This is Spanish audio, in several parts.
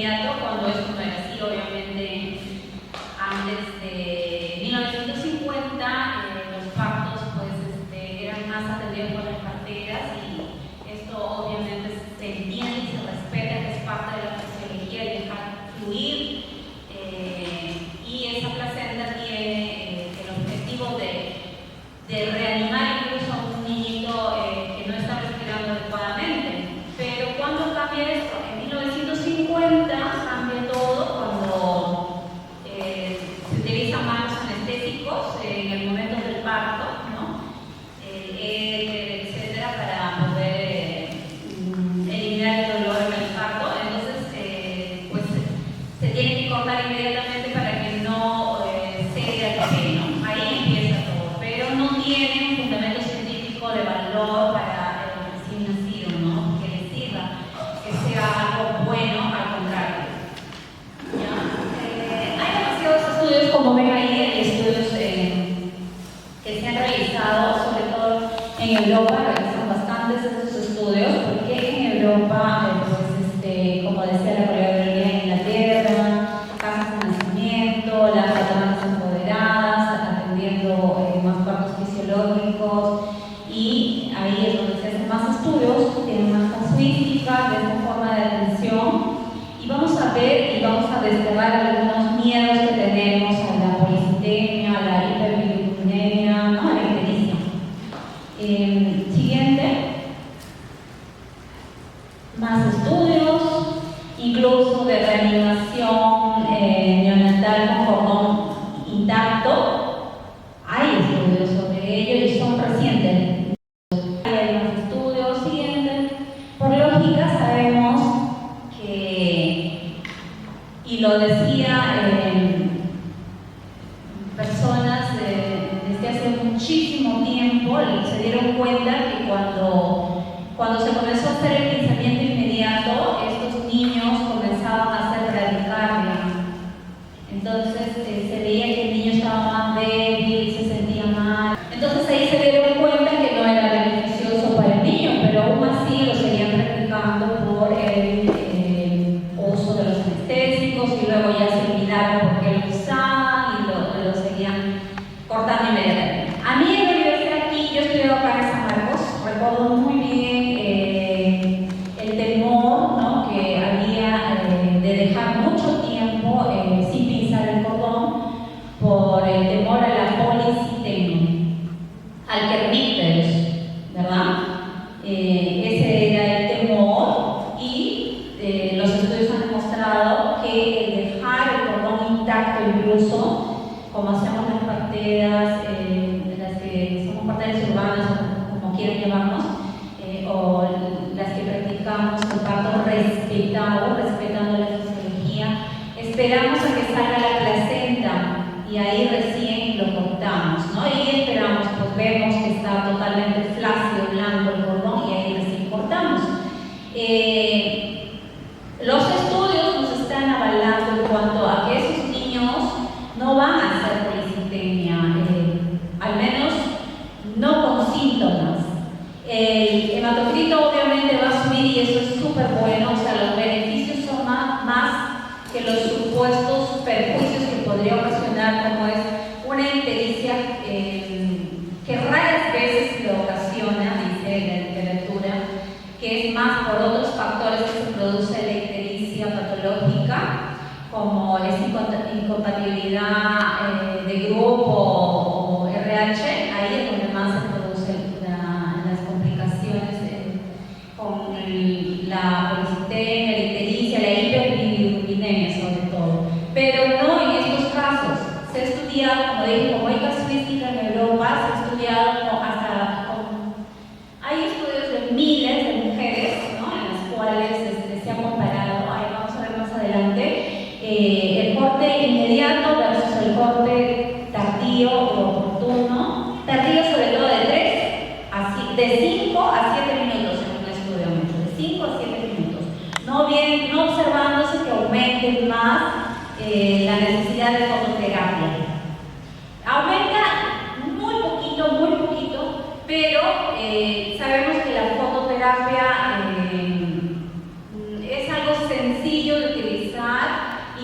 inmediato, cuando esto no era así, obviamente. Antes de 1950, los partos pues, eran más atendidos por las parteras, y esto obviamente se entiende y se respeta, que es parte de la fisiología, el dejar fluir, y esa placenta tiene el objetivo de reanimar incluso a un niñito que no está respirando adecuadamente. Pero cuando cambia esto, en 1950 cambia todo cuando se utilizan malos anestésicos en el momento del parto, ¿no? Etcétera, para poder eliminar el dolor en el parto. Entonces, pues se tiene que cortar inmediatamente para que no ceda el seno. Ahí empieza todo, pero no tiene un fundamento científico de valor para el recién nacido, ¿no? Que le sirva, que sea algo bueno, al contrario. Hay demasiados estudios, como ven ahí, estudios que se han realizado, sobre todo en Europa, realizan bastantes de estos estudios, porque en Europa, como decía la colega en Inglaterra, casas de nacimiento, las maternidades empoderadas, atendiendo más partos fisiológicos, y ahí es donde se hacen más estudios, tienen más casuística de esta forma de atención, y vamos a ver y vamos a desterrar algunos miedos que tenemos a la policitemia, a la hiperbilirubinemia, ¿no? A la ictericia. Siguiente. Más estudios, incluso de reanimación neonatal con cordón intacto. Hay estudios sobre ello y son recientes. Hay más estudios. Siguiente. Por lógica sabemos que, y lo decía personas desde hace muchísimo tiempo, se dieron cuenta que cuando se comenzó a hacer el pensamiento inmediato, estos niños comenzaban a hacer bradicardia. Entonces se veía que el niño estaba más débil, se sentía mal. Entonces ahí se dieron cuenta que no era beneficioso para el niño, pero aún así lo seguían practicando por el uso de los anestésicos, y luego ya se olvidaron por qué lo usaban y lo seguían cortando inmediatamente. A mí en la universidad aquí, yo estudié acá en San Marcos, recuerdo muy bien el temor, ¿no?, que había de dejar mucho tiempo sin pinzar el cordón, por el temor a la policitemia, al kernípteros, ¿verdad? Ese era el temor, y los estudios han demostrado que el dejar el cordón intacto, incluso como hacemos las parteras, las que somos parteras urbanas, o como quieran llamarnos, o las que practicamos el parto respetando la fisiología, esperamos a que salga la placenta y ahí recién lo cortamos, ¿no? Y esperamos, pues vemos que está totalmente flácido, blanco el cordón, y ahí recién cortamos. Los estudios nos están avalando en cuanto a que esos niños no van a hacer policitemia, al menos no con síntomas. El hematocrito obviamente va a subir, y eso es súper bueno, o sea, los beneficios son más que los supuestos perjuicios que podría ocasionar, como es una ictericia que raras veces lo ocasiona, dice la literatura, que es más por otros factores que se produce la ictericia patológica, como es incompatibilidad de grupo o RH. Ahí es donde más se producen las complicaciones con la policitemia, la ictericia, la hiperbilirubinemia sobre todo. Pero no en estos casos. Se ha estudiado, como dije, como hay casuística en Europa, se ha estudiado hay estudios de miles de mujeres, ¿no?, en las cuales se ha comparado, ahí vamos a ver más adelante, el corte inmediato versus el corte tardío o oportuno. Tardío sobre todo de 5 a 7 minutos en un estudio mucho, de 5 a 7 minutos. No observándose que aumente más la necesidad de fototerapia. Aumenta muy poquito, pero sabemos que la fototerapia es algo sencillo de utilizar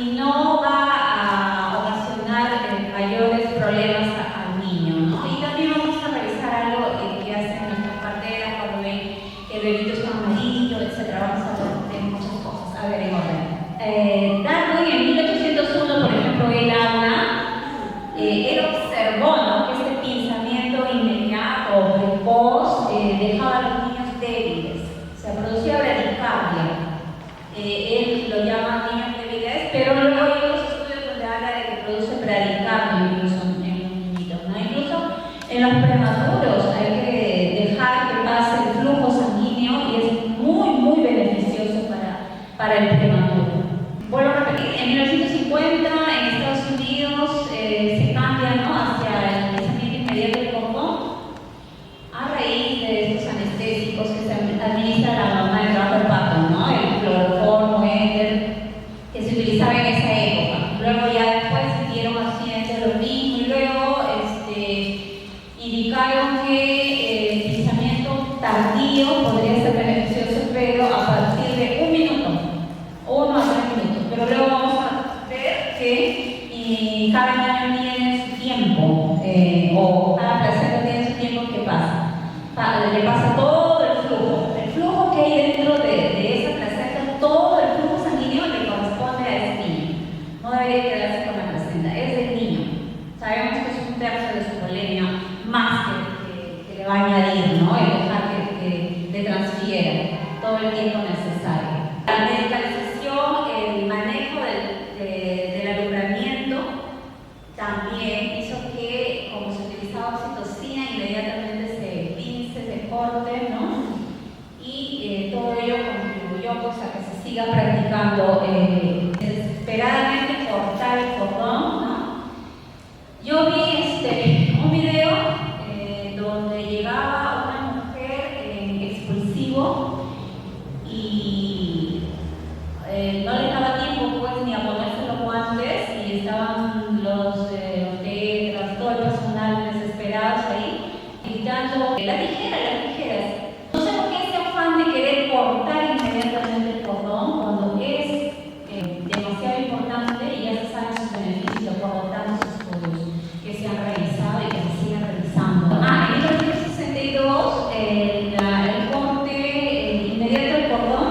y no va a ocasionar mayores problemas al niño, ¿no? Y también vamos a revisar algo que hacen nuestras parteras cuando ven que el bebito está amarillo, etc. Vamos a ver muchas cosas. A ver, en orden. Darwin en 1801, por ejemplo, él observó, ¿no?, que este pensamiento inmediato, precoz, dejaba a los niños débiles. Se producía bradicardia. Él lo llama niños débiles, pero luego hay otros estudios donde habla de que produce bradicardia incluso en los niñitos, ¿no? Incluso en los prematuros hay que dejar que pase el flujo sanguíneo y es muy beneficioso para el prematuro. Vuelvo a repetir, en 1950 en Estados Unidos se cambia, ¿no?, hacia el pensamiento inmediato del cordón a raíz de estos anestésicos que se administra la mamá de trabajo de parto, ¿no?, el cloroformo, que se utilizaba en esa época. Luego ya después siguieron haciendo lo mismo y luego indicaron que el pensamiento tardío podría ser beneficioso, pero a partir de 1 minuto, 1 a 3 minutos. Pero luego vamos a ver que cada niño tiene su tiempo, o cada placenta tiene su tiempo que pasa. Le pasa todo el flujo que hay dentro de esa placenta, todo el flujo sanguíneo le corresponde a ese niño. No debería quedarse con la placenta, es del niño. Sabemos que es 1/3 de su polemia más que le va a añadir, ¿no?, el dejar que le transfiera todo el tiempo necesario. La medicalización, el manejo del alumbramiento también hizo que, como se utilizaba oxitocina, inmediatamente se pince, se corte, ¿no? Y todo ello contribuyó pues, a que se siga practicando desesperadamente cortar el cordón, ¿no? Yo vi un video donde llegaba una mujer en expulsivo y no le daba tiempo pues ni a ponerse los guantes y estaban los tetras, todo el personal desesperados ahí gritando las tijeras. No sé por qué ese afán de querer cortar inmediatamente el cordón cuando es demasiado importante y ya se saben sus beneficios por tantos estudios que se han realizado y que se siguen realizando. En 1962 el corte inmediato del cordón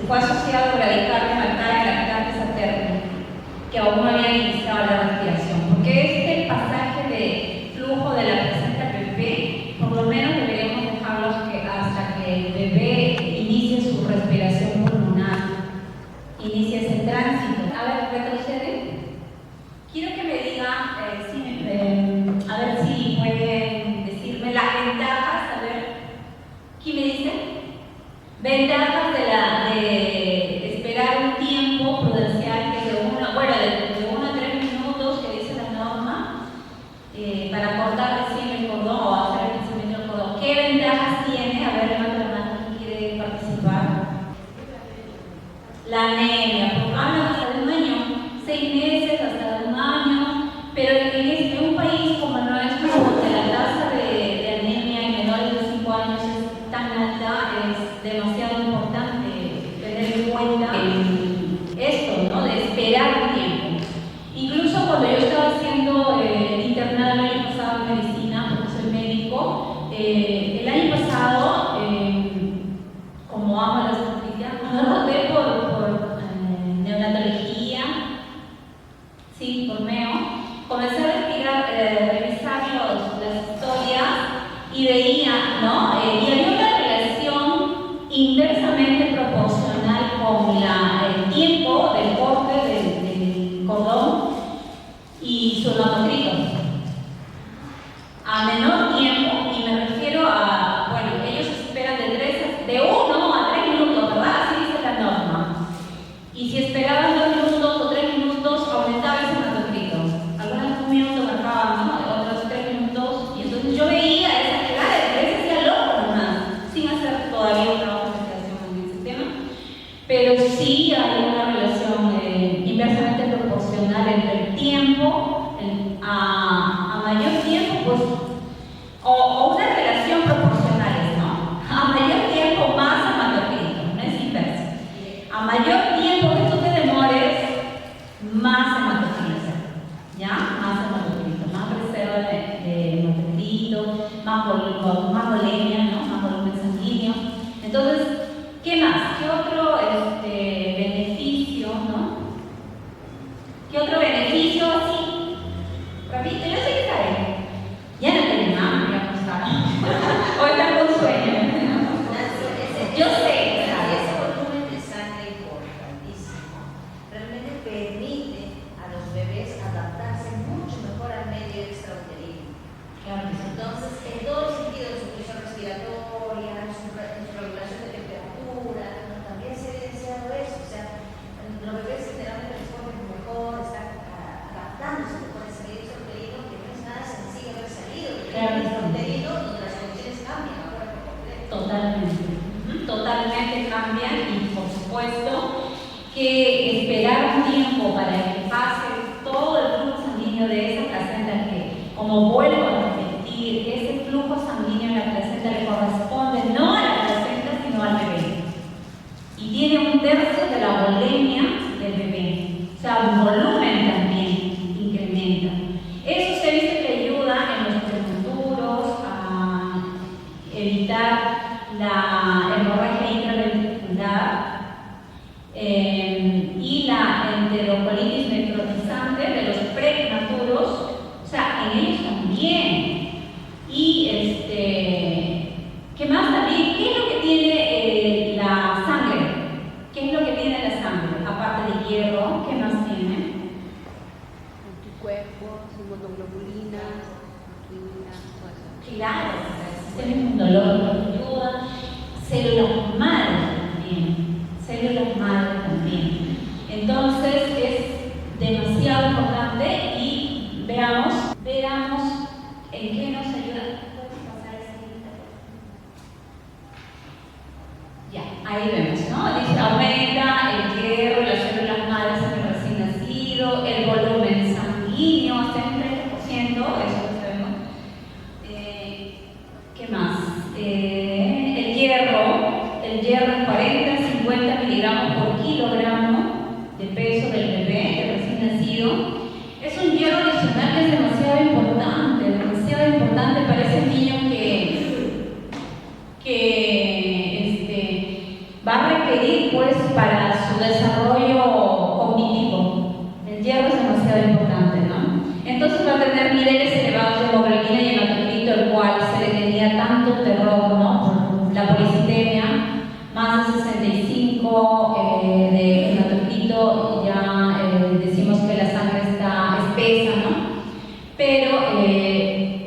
fue asociado a bradicardia marcada en la catarsis aterna, que aún no había iniciado la respiración, porque este pasaje de flujo de la placenta al bebé, por lo menos deberíamos dejarlos hasta que el bebé inicie su respiración pulmonar, inicie ese tránsito. A ver, retrocede. Quiero que me digan, a ver si pueden decirme las ventajas, a ver, ¿quién me dice? Ventajas de esperar un tiempo prudencial que de 1 a 3 minutos que dice la norma para cortar recién el cordón o hacer el crecimiento del cordón. ¿Qué ventajas tiene? A ver, levanta la mano, ¿quién quiere participar? La anemia, porque hablan hasta de 1 año, 6 meses, hasta de 1 año, pero en un país como el nuestro, donde la tasa de anemia en menores de 5 años es tan alta, es demasiado importante tener en cuenta esto, ¿no?, de esperar un tiempo. Incluso cuando yo estaba haciendo internado el año pasado en medicina, porque soy médico, el año pasado, como amo las noticias, me roté por neonatología, sí, por neo, comencé a revisar las historias y veía, ¿no? Y había una relación inversamente proporcional con el tiempo del corte del cordón y su hematocrito. A menor tiempo, y me refiero a, bueno, ellos esperan de 1 a 3 minutos, ¿verdad? Así dice la norma. Y si esperaban 2 minutos o 3 minutos, aumentaba ese hematocrito. Algunas 1 minuto marcaban, ¿no? Otros 3 minutos. Y entonces yo veía esa clase, a veces hacía loco nomás, sin hacer todavía un trabajo de investigación en ese tema. Pero sí hay una relación inversamente proporcional entre el tiempo, a mayor tiempo, pues, o una relación proporcionales, ¿no? A mayor tiempo más hematocrito, no es inverso. A mayor tiempo que tú te demores, que esperar un tiempo para que pase todo el flujo sanguíneo de esa placenta que, como vuelvo a repetir, ese flujo sanguíneo en la placenta le corresponde no a la placenta, sino al bebé. Y tiene 1/3 de la volemia del bebé. O sea, el volumen también incrementa. Eso se ha visto que ayuda en los prematuros a evitar la hemorragia intraventricular y la enterocolitis necrotizante de los prematuros, o sea, en ellos también. Y ¿qué más también? ¿Qué es lo que tiene la sangre? ¿Qué es lo que tiene la sangre? Aparte de hierro, ¿qué más tiene? Anticuerpos, inmunoglobulinas, Claro, el sistema inmunológico ayuda, células madre también. Entonces es demasiado importante y veamos en qué nos ayuda. ¿Puedes pasar esa lista? Ya, ahí vemos, ¿no? Dice, aumenta el hierro, las células madres en el recién nacido, el volumen sanguíneo hasta un 30%, eso lo sabemos. ¿Qué más? El hierro en 40-50 miligramos por kilogramo de peso del bebé, del recién nacido. Es un hierro adicional que es demasiado importante para ese niño que va a requerir pues para su desarrollo cognitivo. El hierro es demasiado importante, ¿no? Entonces va a tener niveles elevados de hemoglobina y hematocrito, el cual se le tenía tanto terror, ¿no? Por la policitemia, más de 65 de hematocrito, ya decimos que la sangre está espesa, ¿no? Pero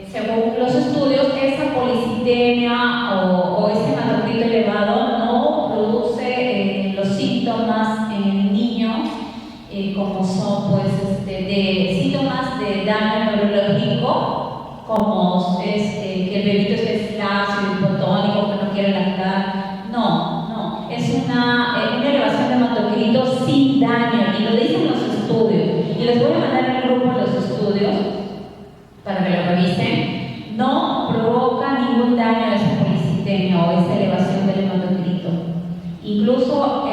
según los estudios, esa policitemia o ese hematocrito elevado no produce los síntomas en el niño, como son pues de síntomas de daño neurológico, como es que el bebito esté flácido, hipotónico, que no quiere lactar. No, es una elevación de hematocrito sin daño, y lo dicen los estudios, y les voy a mandar en el grupo los estudios para que lo revisen. No provoca ningún daño a esa policitemia o esa elevación del hematocrito. Incluso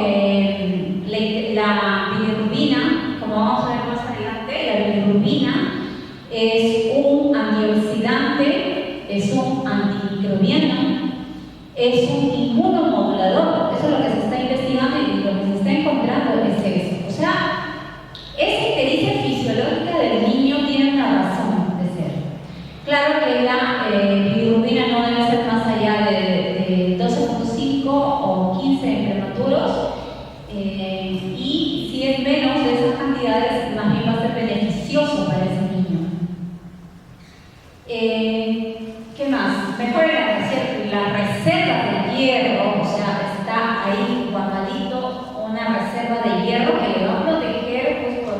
la bilirrubina, como vamos a ver más adelante, la bilirrubina es un antioxidante, es un antimicrobiano, es un inmunomodulador. Eso es lo que se está investigando y lo que se está encontrando es eso. O sea, esa inteligencia fisiológica del niño tiene una razón de ser. Claro que la bilirrubina no debe ser más allá de 12.5 o 15 en prematuros, y si es menos de esas cantidades, más bien va a ser beneficioso para ese niño. ¿Qué más? Mejora la reserva de hierro, o sea, está ahí guardadito una reserva de hierro que le va a proteger, pues, por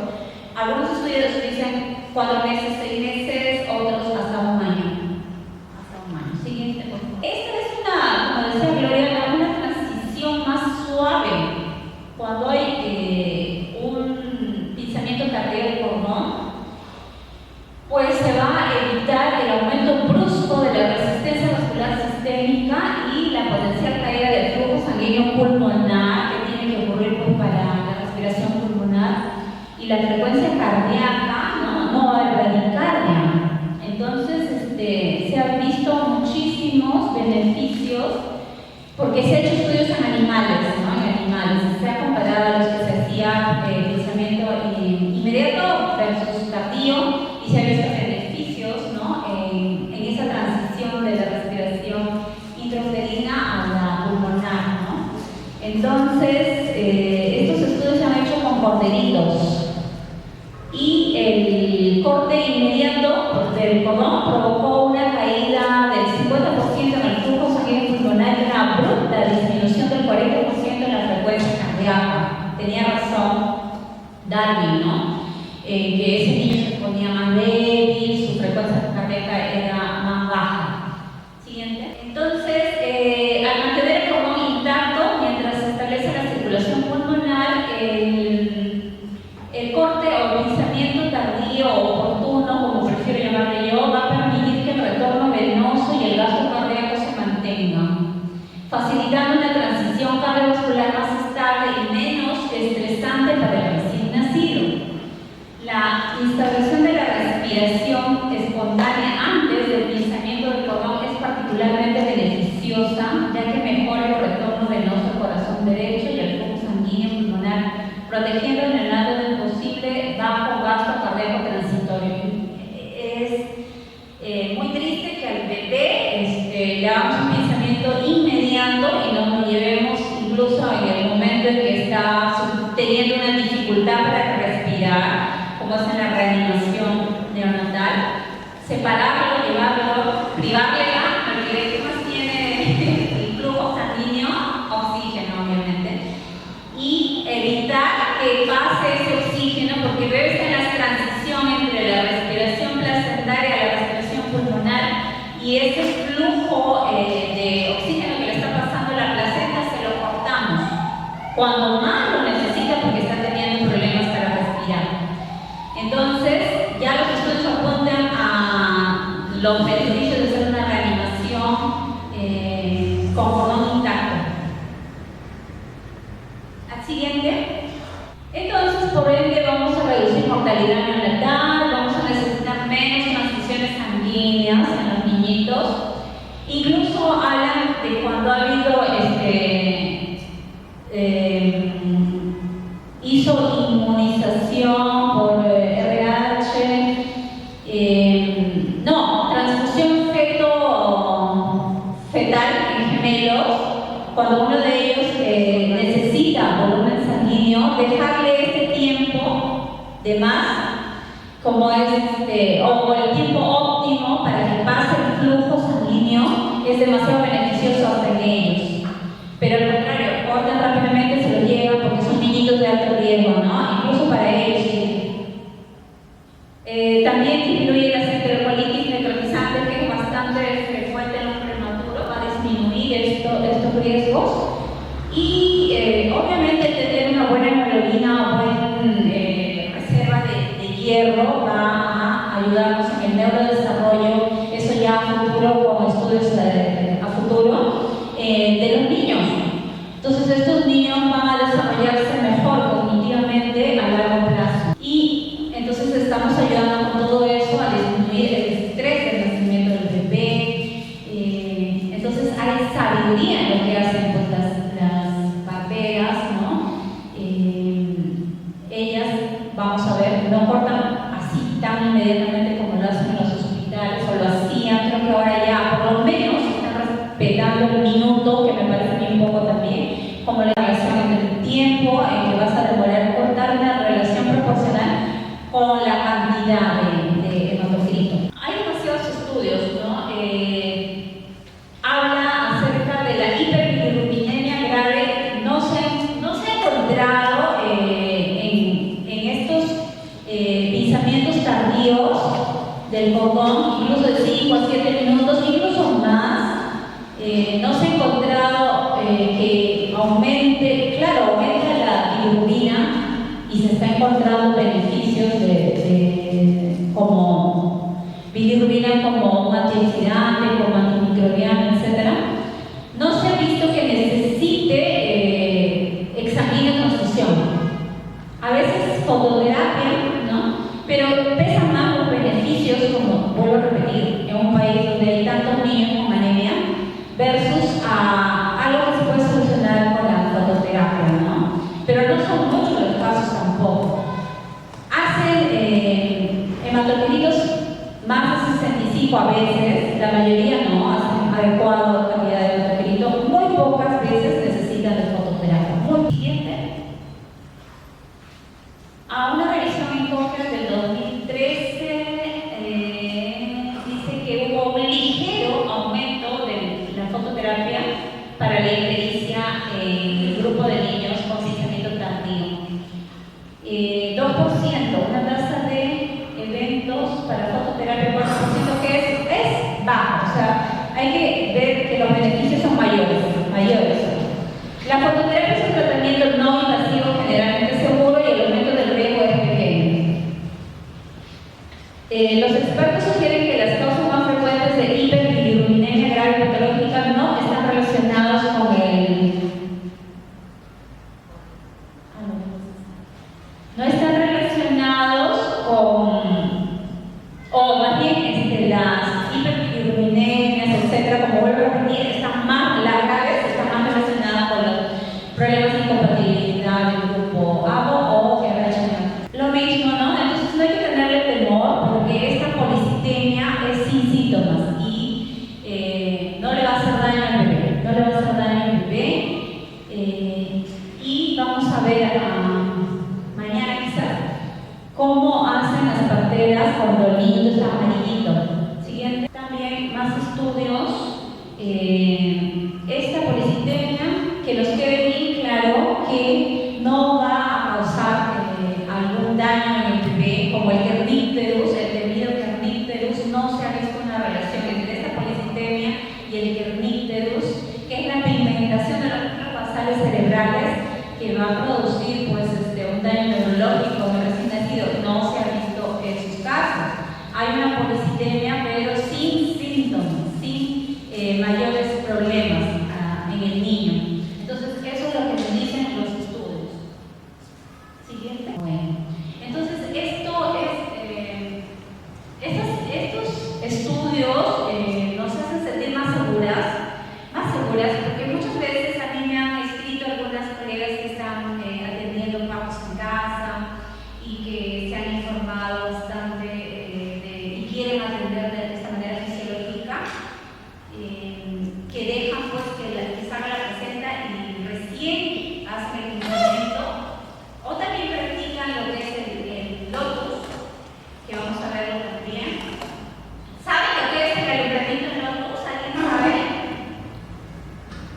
algunos estudios dicen 4 meses, 6 meses, otros hasta un año. Siguiente, por favor. Esta es como decía Gloria, una transición más suave cuando hay un pinzamiento cardíaco, ¿no? Pues se va a evitar el aumento brusco de la resistencia vascular sistémica y la potencial caída del flujo sanguíneo pulmonar que tiene que ocurrir pues, para la respiración pulmonar, y la frecuencia cardíaca no va a haber bradicardia. Entonces se han visto muchísimos beneficios porque se han hecho estudios en animales, ¿no? En animales se ha comparado a los que se hacía pensamiento inmediato versus tardío, y se han visto beneficios, ¿no? en esa transición de la respiración intrauterina a la pulmonar, ¿no? Entonces estos estudios se han hecho con corderitos, y el corte inmediato del cordón provocó una caída del 50% en el flujo sanguíneo pulmonar y una abrupta disminución del 40% en la frecuencia cardíaca. Tenía razón Darwin, ¿no? Que ese niño se ponía más débil, su frecuencia cardíaca era más baja. Siguiente. Entonces, al mantener el cordón intacto mientras se establece la circulación pulmonar, pulmonar, el corte o el pensamiento tardío o oportuno, como prefiero llamarlo yo, va a permitir que el retorno venoso y el gasto cardíaco se mantengan, facilitando una transición cardiovascular más estable y menos estresante para el recién nacido. La instauración de la respiración espontánea antes del pinzamiento del cordón es particularmente beneficiosa, ya que mejora el retorno venoso al corazón derecho y al flujo sanguíneo pulmonar, protegiendo el neonato del posible bajo gasto cardíaco transitorio. Es muy triste que al bebé le hagamos un pensamiento inmediato y nos lo llevemos incluso en el momento en que está teniendo una dificultad para respirar, como es en la reanimación neonatal, separarlo, llevarlo, privarle porque ¿qué más tiene el flujo sanguíneo? Oxígeno, obviamente, y evitar que pase ese oxígeno, porque el bebé está en la transición entre la respiración placentaria a la respiración pulmonar, y ese flujo de oxígeno que le está pasando a la placenta se lo cortamos cuando más lo necesita porque está teniendo problemas para respirar. Entonces, ya los estudios apuntan a los beneficios de hacer una reanimación con cordón intacto. Al siguiente. Entonces, por ende, vamos a reducir mortalidad neonatal, vamos a necesitar menos transfusiones sanguíneas en los niñitos. Incluso hablan de cuando ha habido isoinmunización por transfusión fetal en gemelos, cuando uno de ellos necesita volumen sanguíneo, dejarle ese tiempo de más, como es o el tiempo óptimo para que pase el flujo sanguíneo, es demasiado beneficioso hasta en ellos. Pero al contrario, cortan rápidamente, se lo llevan porque son niñitos de alto riesgo, ¿no? Incluso para ellos. También disminuye la enterocolitis necrotizante, que es bastante frecuente en los prematuros, va a disminuir estos riesgos. Y obviamente el tener una buena hemoglobina o buena reserva de hierro va a ayudarnos en el neurodesarrollo, eso ya a futuro, con estudios a futuro de los niños. Entonces estos niños van a desarrollarse mejor cognitivamente a largo plazo. Y entonces estamos ayudando con todo eso a disminuir el estrés del nacimiento del bebé. Entonces hay sabiduría en lo que hacen pues, las parteras, ¿no? Ellas, vamos a ver, no cortan así tan inmediatamente como lo hacen en los hospitales o lo hacían. Creo que ahora ya por lo menos están respetando el minuto, que me parece a mí un poco también, como la relación entre el tiempo en que vas a demorar cortar, una relación proporcional con la cantidad de hematocrito. Hay demasiados estudios, ¿no? Habla acerca de la hiperbilirubinemia grave. No se ha encontrado en estos pinzamientos tardíos del cordón, incluso de 5 a 7 minutos, incluso más. No se ha encontrado que aumente, claro, aumenta la bilirrubina y se está encontrando beneficios como bilirrubina como un antioxidante, como antimicrobiano, etc. No se ha visto que necesite examine transfusión. A veces fototerapia, ¿no? Pero pesan más los beneficios, como vuelvo a repetir, en un país donde hay tantos niños con anemia, versus a algo que se puede solucionar con la fototerapia, ¿no? Pero no son muchos los casos tampoco. Hacen hematocritos más de 65 a veces, la mayoría no, hacen adecuada calidad de hematocrito, muy pocas veces necesitan de fototerapia. Muy siguiente. A una revisión en Cochrane del 2013 dice que hubo un ligero aumento de la fototerapia para la ictericia en el grupo de niños con pinzamiento tardío. 2%, una tasa de eventos para fototerapia por 4%, que es bajo, o sea, hay que ver que los beneficios son mayores. La fototerapia es un tratamiento no invasivo no están relacionados con, o más bien las hiperbilirrubinemia, etcétera, como vuelvo a repetir, están más graves, están más relacionadas con los problemas de incompatibilidad del grupo ABO o RH. Lo mismo, ¿no? Entonces no hay que tenerle temor porque esta policitemia es sin síntomas y no le va a hacer daño al bebé, no le va a hacer daño al bebé. Y vamos a ver mañana quizás cómo hacen las parteras cuando el niño está amarillito. Siguiente, también más estudios. Esta policitemia, que nos quede bien claro que no va a causar algún daño en el bebé, como el kernicterus, el debido kernicterus, no se ha visto una relación entre esta policitemia y el kernicterus, que es la pigmentación de los núcleos basales cerebrales que va a producir pues, un daño neurológico en el recién nacido. No se ha visto en sus casos. Hay una policitemia, pero sin síntomas, sin mayores problemas en el niño. Entonces, eso es lo que nos dicen los estudios. Siguiente. Bueno, entonces, estos estudios nos hacen sentir más seguras, porque muchas veces a mí me han escrito algunas colegas que están atendiendo partos en casa y que se han informado bastante y quieren atender de esta manera fisiológica, que dejan pues que salga la placenta y recién hacen el tratamiento, o también practican lo que es el lotus, que vamos a verlo también. ¿Saben lo que es el alumbramiento en lotus? ¿Alguien sabe?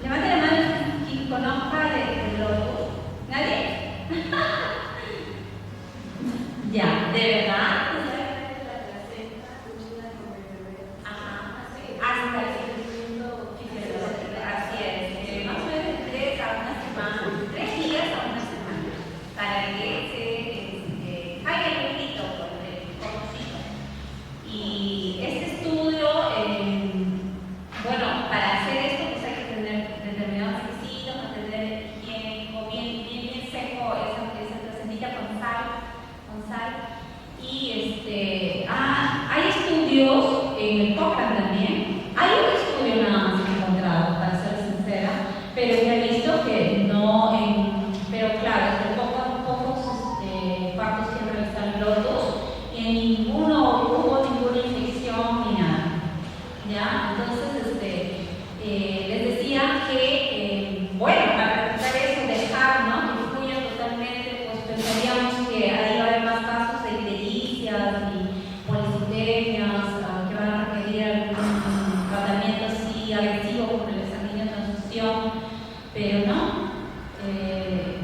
Levante la mano quien conozca del lotus. ¿Nadie? Ya, ¿de verdad? Hasta el segundo fisiológico, así es, más o menos 3 a una semana, 3 días a una semana, para que se caiga el poquito por el conocido. Y este estudio, bueno, para hacer esto pues hay que tener determinados requisitos, mantener higiénico, bien seco esa placentita con sal. Y hay estudios en el Cochrane también. Hay un estudio nada más que he encontrado, para ser sincera, pero que he visto que no, pero claro, de pocos partos que realizaron lotus y en ninguno hubo ninguna infección ni nada. ¿Ya? Entonces, les decía que, bueno, para tratar eso, dejar, ¿no? Que fluya totalmente, pues pensaríamos que ahí va a haber más casos de ictericias y policitemias que van a requerir algún tratamiento así agresivo como el sanguíneo de transfusión, pero no.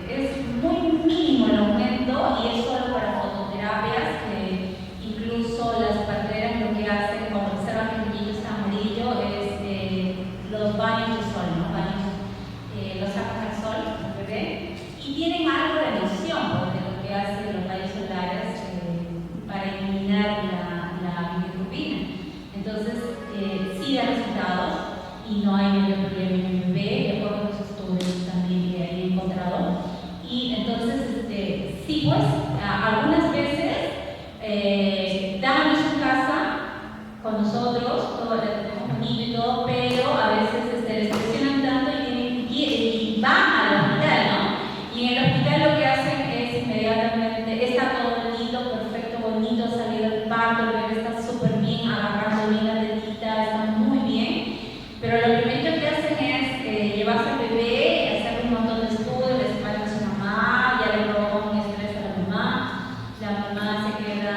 Es muy mínimo el aumento y es solo para fototerapias, que incluso las parteras lo que hacen cuando observan que el niño está amarillo es los baños de sol, ¿no? Los sacan al sol, el bebé, y tienen algo de noción porque lo que hacen los rayos solares para eliminar la bilirrubina. Entonces, sí da resultados y no hay mayor problema en el bebé, de acuerdo a los estudios también que he encontrado. Y entonces, sí, pues, algunas veces dábamos en casa con nosotros, todo lo tenemos bonito y todo, pero a veces les presionan tanto y van al hospital, ¿no? Y en el hospital lo que hacen es inmediatamente, está todo lindo, perfecto, bonito, salido del parto, el bebé está súper bien, agarrando bien la tetita, está muy bien, pero lo primero que hacen es llevarse al bebé, hacer un montón de estudios, le separan a su mamá, ya le provocan un estrés a la mamá se queda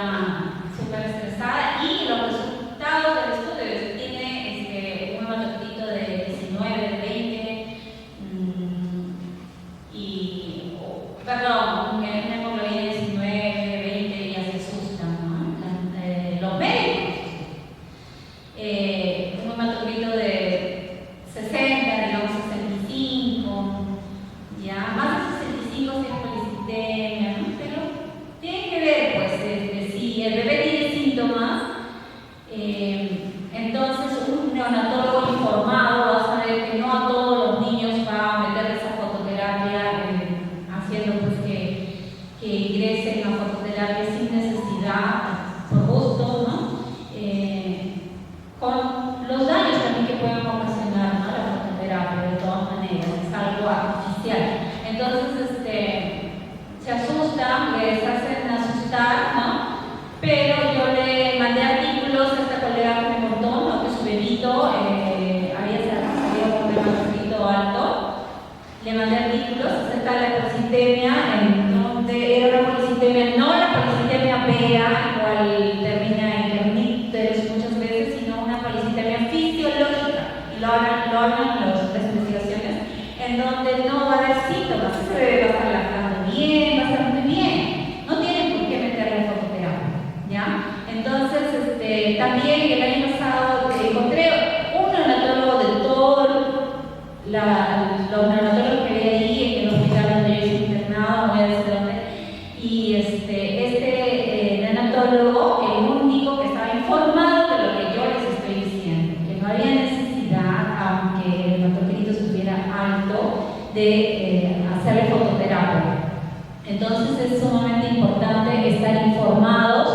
Entonces es sumamente importante estar informados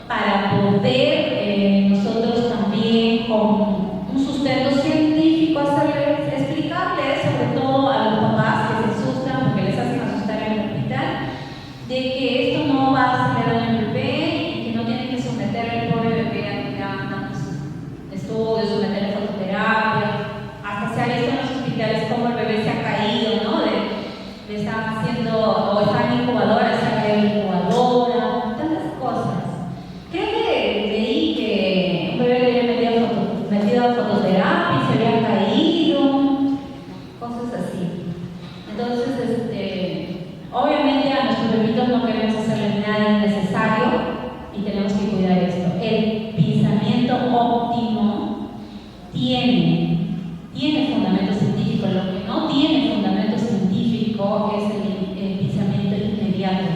para poder nosotros también con un sustento científico explicarles, sobre todo a los papás que se asustan porque les hacen asustar en el hospital, de que esto no va a hacer daño al bebé y que no tienen que someter al pobre bebé a tantos estudios, someter a fototerapia. Hasta se ha visto en los hospitales cómo el bebé se ha caído, ¿no? Le están haciendo, o están en incubadora, se ha caído en incubadora, tantas cosas. Creo que leí que un bebé le había metido a fototerapia y se había caído, cosas así. Entonces, obviamente a nuestros bebitos no queremos hacerles nada innecesario y tenemos que cuidar esto. El pensamiento óptimo tiene fundamento científico. Lo que no tiene fundamento científico es el pensamiento inmediato.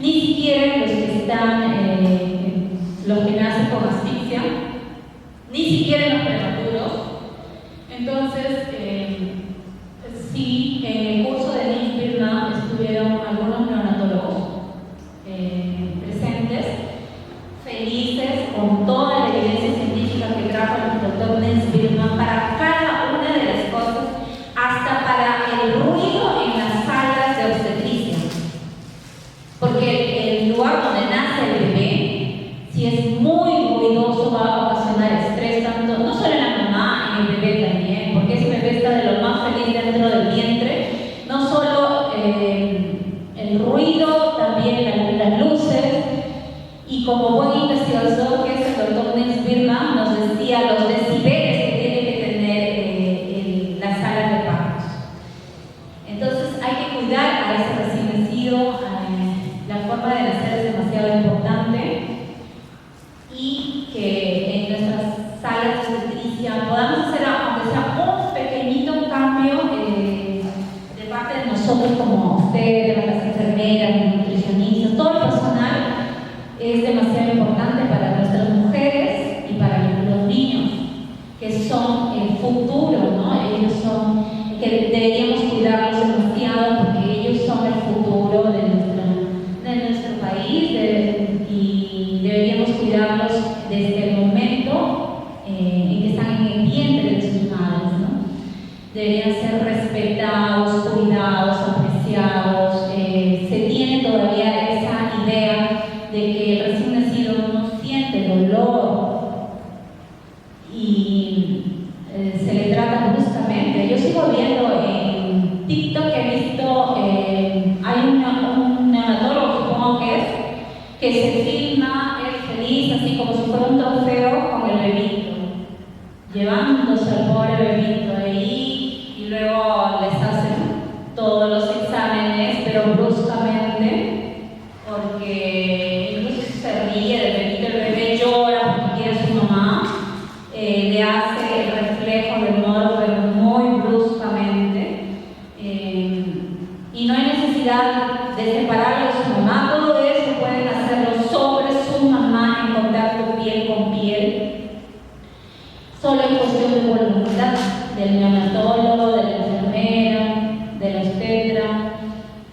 Ni siquiera los que están, los que nacen con asfixia, ni siquiera los prematuros. Entonces, sí, en el curso de Nils Birnbaum estuvieron algunos neonatólogos presentes, felices con toda la evidencia científica que trajo el doctor Nils Birnbaum para cada una de las cosas, hasta para el ruido en las salas de obstetricia. Porque el lugar donde nace el bebé, si es muy ruidoso, va a ocasionar estrés, tanto, no solo en la mamá, en el bebé también, porque ese bebé está de lo más feliz dentro del vientre. No solo el ruido, también las luces. Y como buen investigador que es el doctor Nils Birnbaum, nos decía los decibeles que tiene que tener las salas de partos. Entonces hay que cuidar a ese recién nacido. La forma de nacer es demasiado importante, y que en nuestras salas de obstetricia podamos hacer, aunque sea un pequeñito cambio de parte de nosotros como ustedes, las enfermeras, los nutricionistas, todo el personal. Es demasiado importante para nuestras mujeres y para los niños, que son el futuro, ¿no? Ellos son, que deberíamos cuidarlos demasiado, porque ellos son el futuro de nuestro país, y deberíamos cuidarlos desde el momento en que están en el vientre de sus madres, ¿no? Deberían ser respetados, cuidados, apreciados. Se tiene todavía esa idea de que el recién nacido no siente dolor y se le trata bruscamente. Yo sigo viendo en TikTok, he visto, hay un neonatólogo, supongo que se filma él feliz, así como si fuera un trofeo, con el bebito, llevándose al pobre bebito ahí, y luego les hacen todos los exámenes, pero bruscamente, porque incluso se ríe del bebito, el bebé llora porque quiere a su mamá, le hace el reflejo del modo, pero muy bruscamente, y no hay necesidad de separarlo de su mamá. Todo eso pueden hacerlo sobre su mamá, en contacto piel con piel. Solo es cuestión de voluntad del neonatólogo, de la enfermera, de la obstetra,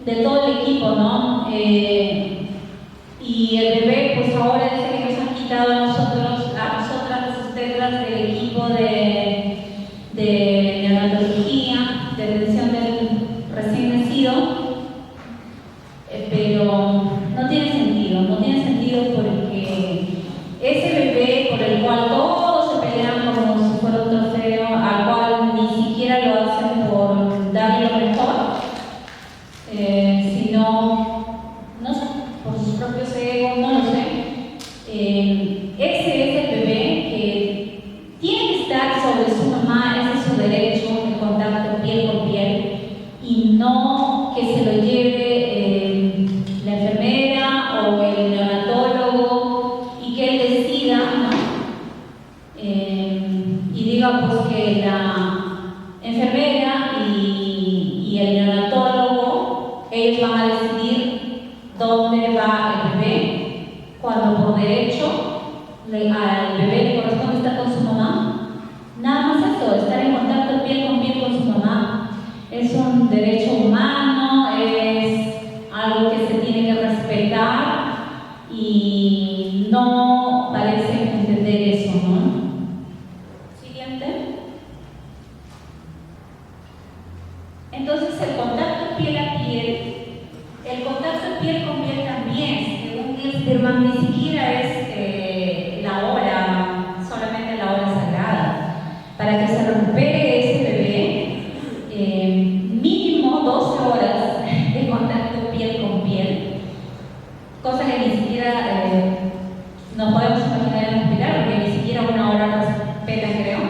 de todo el equipo, ¿no? Y el bebé, pues ahora dice que nos han quitado a nosotras las obstetras del equipo de neonatología, de atención del recién nacido, pero no tiene sentido porque ese bebé por el cual todos se pelean como si fuera un trofeo, al cual ni siquiera lo hacen por darle lo mejor, sino, no sé, por sus propios egos, no lo sé. Ese es el bebé que tiene que estar sobre su mamá, ese es su derecho, el contacto piel con piel, y no que se lo lleve la enfermera o el neonatólogo y que él decida, ¿no? Y diga pues que la enfermera y el neonatólogo, ellos van a decidir dónde va el bebé, cuando por derecho al bebé le corresponde estar con su mamá. Nada más eso, estar en contacto piel con su mamá, es un derecho humano, es algo que piel con piel también, según Gilsterman, ni siquiera es la hora, solamente la hora sagrada. Para que se recupere ese bebé, mínimo 12 horas de contacto piel con piel, cosa que ni siquiera nos podemos imaginar en el hospital, porque ni siquiera una hora respetan, creo.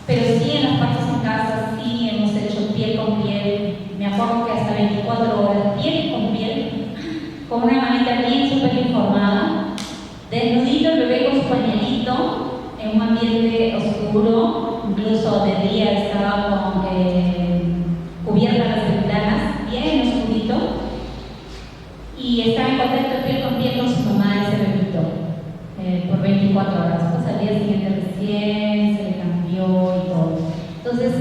Pero sí, en los partos en casa, sí hemos hecho piel con piel. Me acuerdo que hasta 24 horas, piel con piel, con una mamita bien súper informada, desnudito el bebé con su pañalito, en un ambiente oscuro, incluso de día estaba con cubiertas las ventanas, bien oscurito, y estaba en contacto piel con piel con su mamá, ese bebito, por 24 horas. Pues al día siguiente recién se le cambió y todo. Entonces,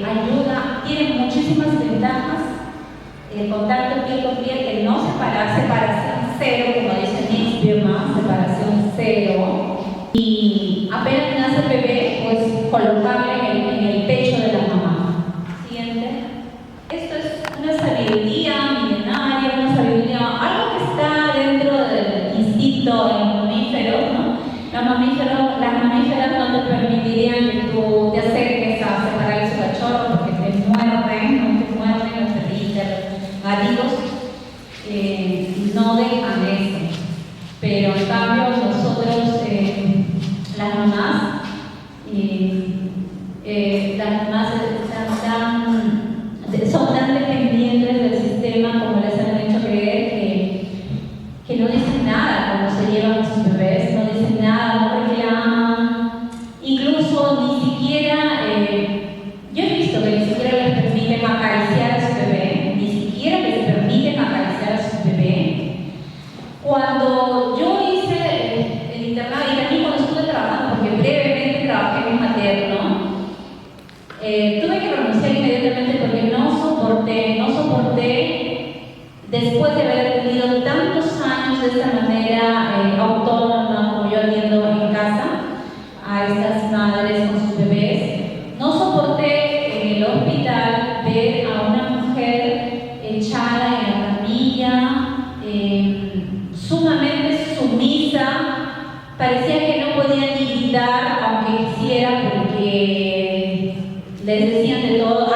ayuda, tiene muchísimas ventajas. El contacto piel con piel, el no separar, separación cero, como dice Gilsterman, separación cero. Y apenas nace el bebé, pues colocarle en el pecho de la mamá. ¿Siguiente? Esto es una sabiduría milenaria, una sabiduría, algo que está dentro del instinto en los mamíferos, ¿no? Las mamíferas no te permitirían que tú te acerques a separar a su cachorro porque te muerden, los perritos, los gatitos, no dejan eso. Pero en cambio nosotros, las mamás son tan dependientes del sistema, como les han hecho creer, que no dicen nada cuando se llevan a sus bebés, no dicen nada, no reclaman, incluso ni siquiera, yo he visto que ni siquiera les permiten acariciar a su bebé, ni siquiera les permiten acariciar a su bebé. Cuando yo hice el internado, y también cuando estuve trabajando, porque brevemente trabajé en un materno, tuve que renunciar inmediatamente porque no soporté, después de haber tenido tantos años de esta manera autónoma, como yo atiendo en casa a estas madres con sus bebés, no soporté en el hospital ver a una mujer echada en la camilla, sumamente sumisa, parecía que no podía ni gritar aunque quisiera, porque les decían de todo.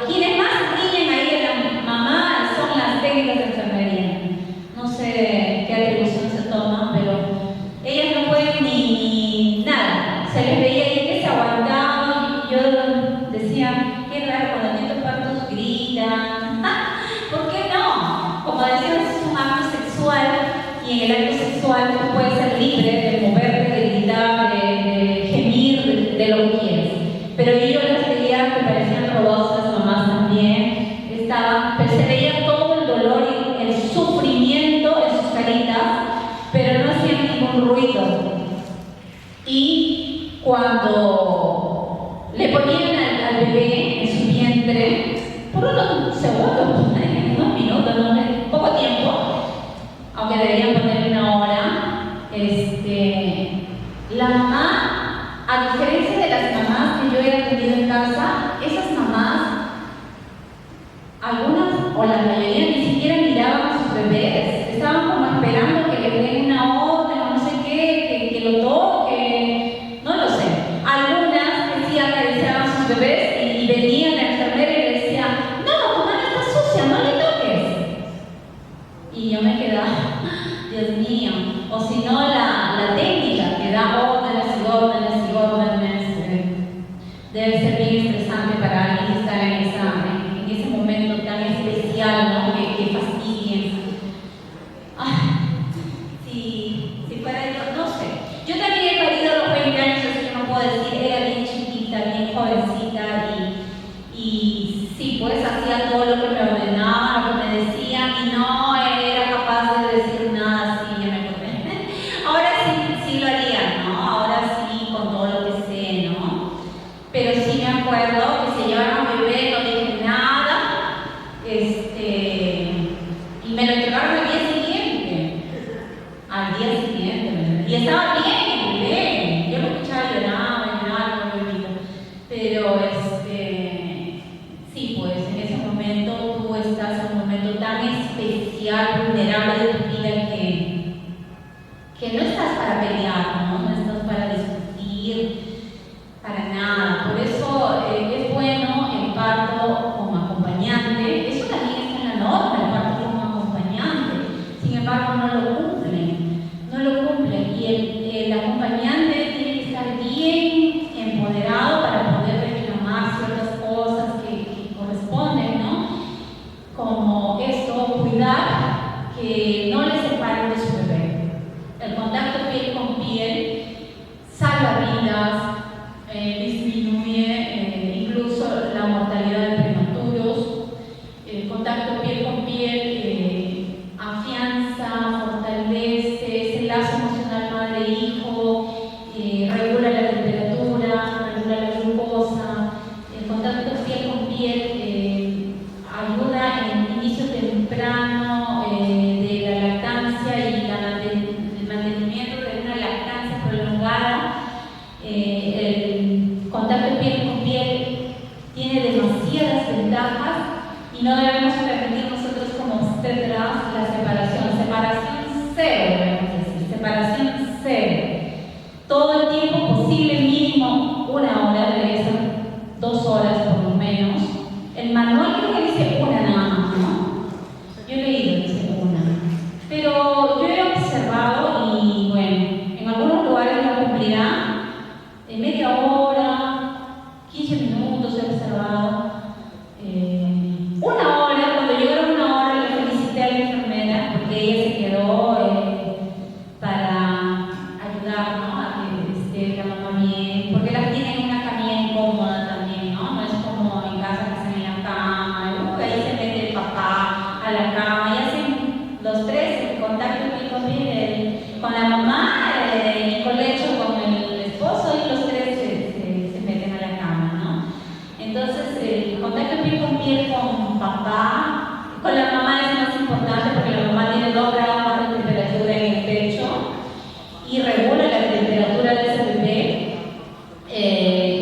Quienes más riñen ahí de la mamá son las técnicas de enfermería. No sé qué atribución se toman, pero ellas no pueden ni nada. Se les veía ahí que se aguantaban, y yo decía, qué raro, cuando en estos partos gritan. ¿Por qué no? Como decían, es un acto sexual, y en el acto sexual tú puedes ser libre de moverte, de gritar, de gemir, de lo que quieras. Pero yo las veía que parecían robots, las mamás también, pero se veía todo el dolor y el sufrimiento en sus caritas, pero no hacían ningún ruido. Y cuando le ponían al bebé en su vientre, por unos segundos, unos minutos, poco tiempo, aunque deberían ponerle una hora, la mamá, a diferencia de las mamás que yo he atendido en casa, esas mamás, algunas o la mayoría ni siquiera miraban a sus bebés, estaban como esperando que le den una orden o no sé qué, que lo toque, no lo sé. Algunas que sí acariciaban a sus bebés y venían la enfermera y le decía, no, tu mano está sucia, no le toques. Y yo me quedaba, Dios mío, o si no la técnica que da órdenes y órdenes y órdenes, debe ser bien estresante para alguien estar en ese momento tan especial, ¿no? Que fastidien. Si fuera yo, no sé. Yo también he parido a los 20 años, así que no puedo decir, era bien chiquita, bien jovencita, y sí, pues hacía todo lo que me ordenaban, lo que me decían, y no era capaz de decir nada así, ya me acordé. Ahora sí lo haría, ¿no? Ahora sí, con todo lo que sé, ¿no? Pero sí me acuerdo que se llevaron a mi bebé, no dije nada, y me lo entregaron al día siguiente. Al día siguiente, y estaba bien el bebé. Yo lo escuchaba lloraba, bebito. Pero sí, pues en ese momento tú estás en un momento tan especial. especial, vulnerable de tu vida que no estás para pelear, ¿no? No estás para discutir, para nada. Por eso es bueno el parto como acompañante. Eso también está en la norma, el parto como acompañante. Sin embargo, no lo cumplen. No lo cumplen. Y el acompañante tiene que estar bien empoderado para poder reclamar ciertas cosas que corresponden, ¿no? Como esto, cuidar que no le separen de su bebé. El contacto piel con piel salva vidas, disminuye incluso la mortalidad de prematuros. El contacto piel con piel afianza, fortalece ese lazo emocional madre-hijo, regula la temperatura, regula la glucosa. El contacto piel con piel ayuda en el inicio temprano de la lactancia y el mantenimiento de una lactancia prolongada. El contacto piel con piel tiene demasiadas ventajas y no debemos permitir nosotros como obstetras la separación. Separación cero, debemos decir, separación cero. Todo el tiempo posible, mínimo 1 hora, debe ser 2 horas por lo menos. El manual creo que dice 1 nada más, ¿no? Yo he leído, dice 1. Pero yo he observado y bueno, en algunos lugares la cumplirá en media hora, 15 minutos he observado. 1 hora, cuando llegaron 1 hora le felicité a la enfermera porque ella se quedó para ayudar, ¿no? A que esté la mamá bien, porque las tienen en una camilla incómoda también, ¿no? No es como en casa que están en la cama, ahí se mete el papá a la cama y hacen los tres el contacto con la mamá, el colecho con el esposo y los tres se meten a la cama, ¿no? Entonces el contacto piel con piel con papá, con la mamá es más importante porque la mamá tiene 2 grados más de temperatura en el pecho y regula la temperatura de ese bebé.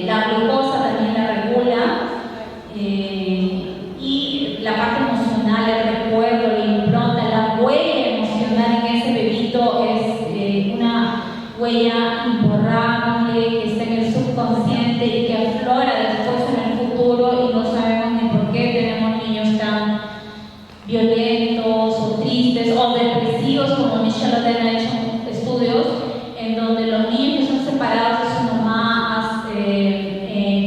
La glucosa también la regula y la parte emocional, el recuerdo, la impronta, la huella emocional en ese bebito es una huella imborrable que está en el subconsciente y que aflora después en el futuro y no sabemos ni por qué tenemos niños tan violentos o tristes o depresivos, como Michelle Oden ha hecho estudios en donde los niños que son separados de su mamá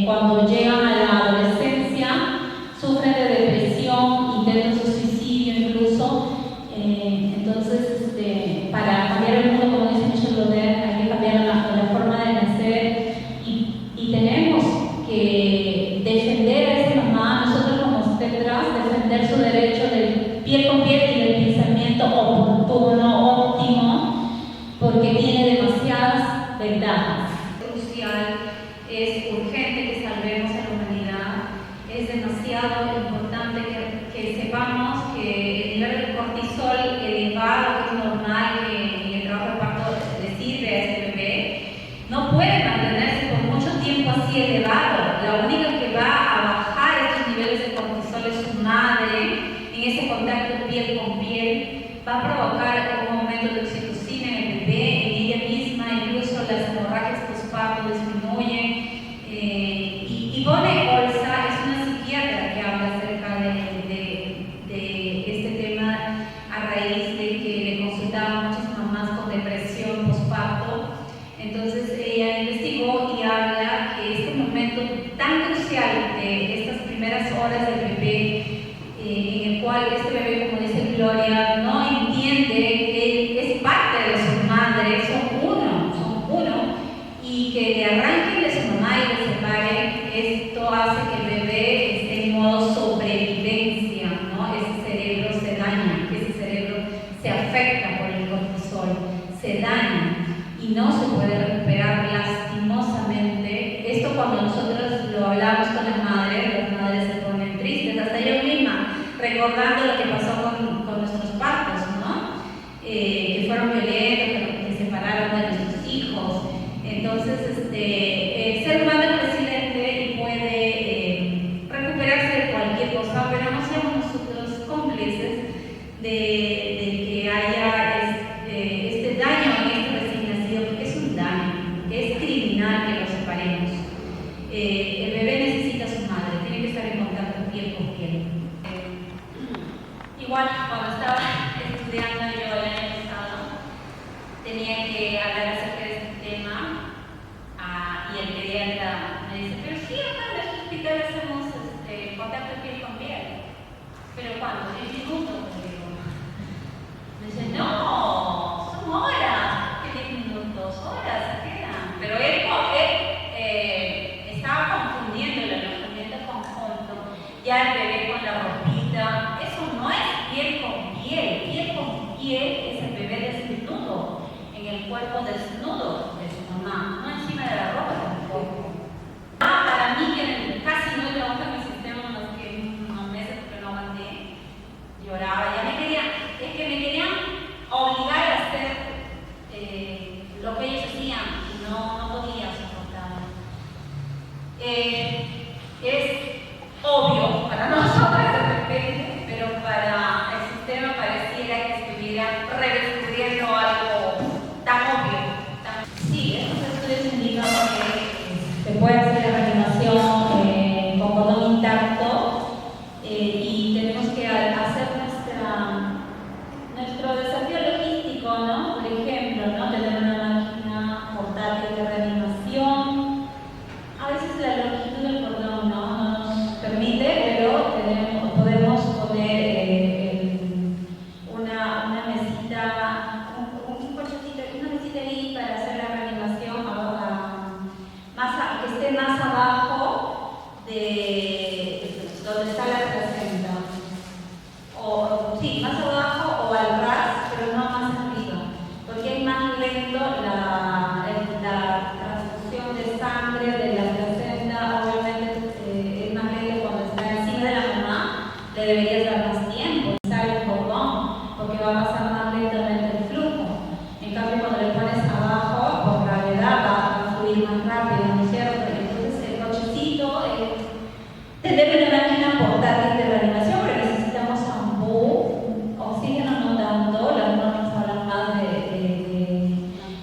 cuando llegan a la adolescencia sufren de depresión, intentos de suicidio incluso. Entonces, para cambiar el mundo, como dice Michelle Oden, hay que cambiar la forma de nacer y tenemos que defender a esa mamá, nosotros como obstetras, defender su derecho del piel con piel y del pensamiento oportuno, óptimo, porque tiene demasiadas ventajas. Es crucial, es urgente que salvemos a la humanidad, es demasiado importante que sepamos que el nivel de cortisol elevado, que es normal que en el trabajo de parto le sirve a este bebé, no puede mantenerse por mucho tiempo así elevado. La única que va a bajar estos niveles de cortisol es su madre. En ese contacto piel con piel va a provocar un aumento de oxitocina en el bebé, en ella misma, incluso las hemorragias postparto disminuyen. Y Bonnie Olsa es una psiquiatra que habla acerca de este tema a raíz de que le consultaban muchas mamás con depresión postparto. Entonces ella investigó y habla que este momento tan crucial de estas primeras horas del bebé, en el cual este bebé, como dice Gloria, no entiende que es parte de su madre, son uno, y que le arranquen de su mamá y le separen, esto hace que el bebé esté en modo sobrevivencia, ¿no? Ese cerebro se daña, ese cerebro se afecta por el cortisol, se daña y no se puede recuperar lastimosamente. Esto cuando nosotros lo hablamos con las madres se ponen tristes, hasta yo misma, recordando lo que pasó con nuestros partos, ¿no? Que fueron violentos, que separaron de nuestros hijos. Entonces, el ser humano es resiliente y puede recuperarse de cualquier cosa, pero no seamos nosotros cómplices de tenía que hablar acerca de este tema y el pediatra me dice, pero sí, acá en nuestro hospital hacemos contacto piel con piel. ¿Pero cuándo? 10 minutos, le digo. Me dice, no, son horas. ¿Qué 10 minutos? Horas se quedan. Pero él estaba confundiendo el alojamiento conjunto, ya el bebé con la ropita. Eso no es piel con piel. Piel con piel es el bebé desnudo, en el cuerpo desnudo de su mamá, no encima de la ropa tampoco. Para mí, que casi no trabajo en mi sistema más que unos meses porque no aguanté, lloraba, ya me querían, es que me querían obligar a hacer lo que ellos hacían y no podía soportarlo. Es obvio para nosotros de repente, pero para el sistema pareciera que estuviera redescubriendo algo tan obvio. Sí, estos estudios indican que se puede hacer reanimación con cordón intacto y tenemos que hacer nuestro desafío logístico, ¿no? Por ejemplo, ¿no? Tener una máquina portátil de reanimación. A veces la longitud del cordón no nos permite, pero podemos poner una mesita, un colchoncito, una mesita ahí para hacer la reanimación que esté más abajo de donde está la placenta. Sí, más abajo o al ras, pero no más arriba, porque es más lento la transfusión de sangre de la placenta. Obviamente es más lento cuando está encima de la mamá, le deberías dar más tiempo, sale el cordón, porque va a pasar más lentamente el flujo. En cambio, cuando le pones abajo, por gravedad va a fluir más rápido, ¿no es cierto? Entonces el cochecito, tener una máquina portátil de reanimación, pero necesitamos AMBU, oxígeno no tanto, las normas hablan más de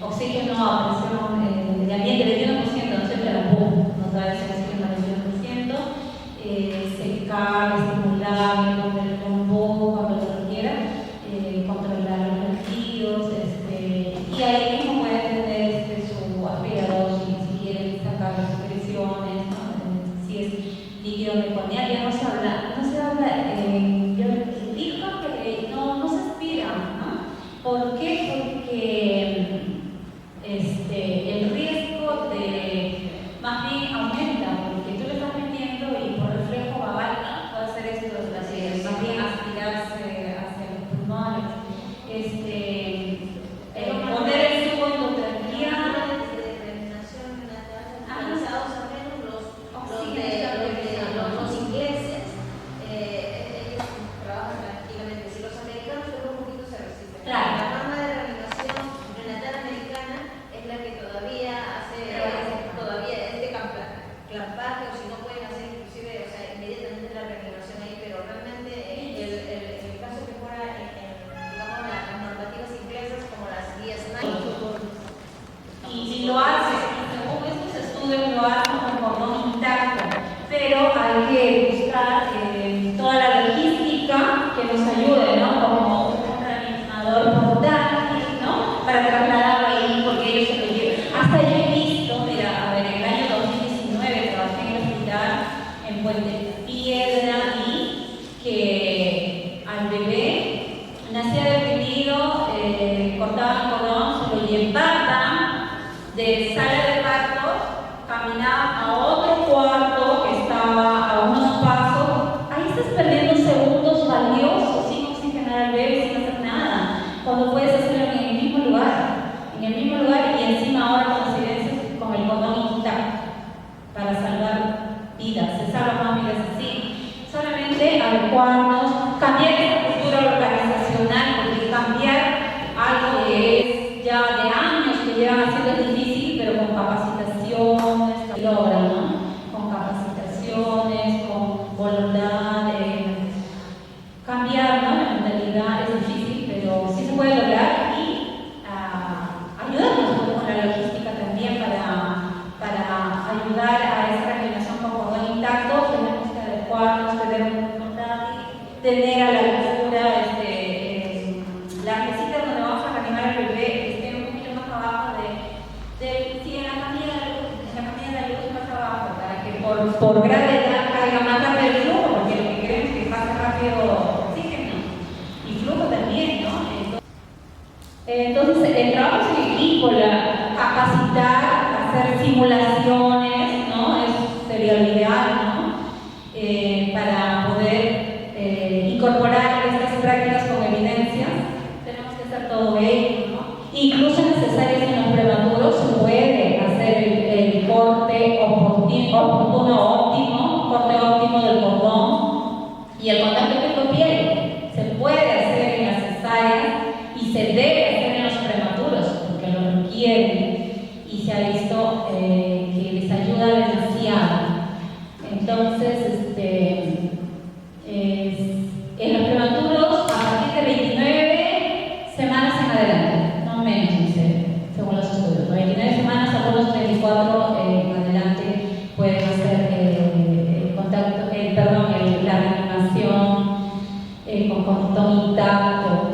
oxígeno a presión de ambiente del 21%, no siempre el AMBU nos da ese oxígeno al 21%, secar, estimular, poner el AMBU cuando lo requiera, controlar los latidos, y ahí mismo puede tener su aspirador si quieren sacar las secreciones, ¿no? Si es líquido meconial, ya no se habla, yo dijo que no se aspira, ¿no? ¿Por qué? Porque el riesgo más bien aumenta, porque tú lo estás metiendo y por reflejo babal puede hacer esto, más bien aspirarse hacia los pulmones, poner el tubo endotraqueal. Los ingleses, ellos trabajan tranquilamente. Si los americanos un poquito se resisten. Claro. La norma de reanimación prenatal americana es la que todavía es de clampaje, o si no pueden hacer inclusive, inmediatamente la reanimación ahí, pero realmente el caso que fuera digamos, las normativas inglesas como las guías y lo hace, según estos estudios lo hacen con cordón intacto, pero hay que buscar toda la logística que nos ayude, ¿no? Como un reanimador portátil, ¿no? Para trasladarlo ahí, porque ellos se lo llevan. Hasta yo he visto, mira, en el año 2019 trabajé en el hospital en Puente Piedra y que al bebé nacía deprimido, cortaban el cordón, se lo llevaban de sala de partos, caminaban a otro cuarto que estaba a unos pasos. Ahí estás perdiendo segundos valiosos sin oxigenar al bebé, sin hacer nada, cuando puedes hacerlo en el mismo lugar y encima ahora con las evidencias con el cordón intacto para salvar vidas. Se salvan más vidas así. Solamente adecuarnos, cambiar esa cultura organizacional, porque cambiar algo que es ya de años que llevan haciendo es difícil, pero con capacitaciones se logra, ¿no? Con capacitaciones, con voluntad, cambiar, ¿no? La mentalidad es difícil, pero sí se puede lograr y ayudarnos con la logística también para ayudar a esa regeneración con cordón intacto. Tenemos que adecuarnos, tener un portátil, tener a la por gravedad caiga más rápido el flujo, porque lo que queremos es que pase rápido oxígeno y flujo también, ¿no? Entonces, el trabajo es en equipo, capacitar, hacer simulaciones, ¿no? Eso sería lo ideal, ¿no? Para poder incorporar estas prácticas con evidencias, tenemos que hacer todo ello, ¿no? Incluso necesarios en los prematuros se puede hacer el corte oportuno óptimo, corte óptimo del cordón y el contacto piel. Se puede hacer en las cesáreas y se debe hacer en los prematuros porque lo requieren y se ha visto que les ayuda demasiado. Entonces, en los prematuros, a partir de 29 semanas en adelante, no menos, dice, según los estudios. 29 semanas, algunos 34 en adelante pueden hacer la reanimación con cordón intacto.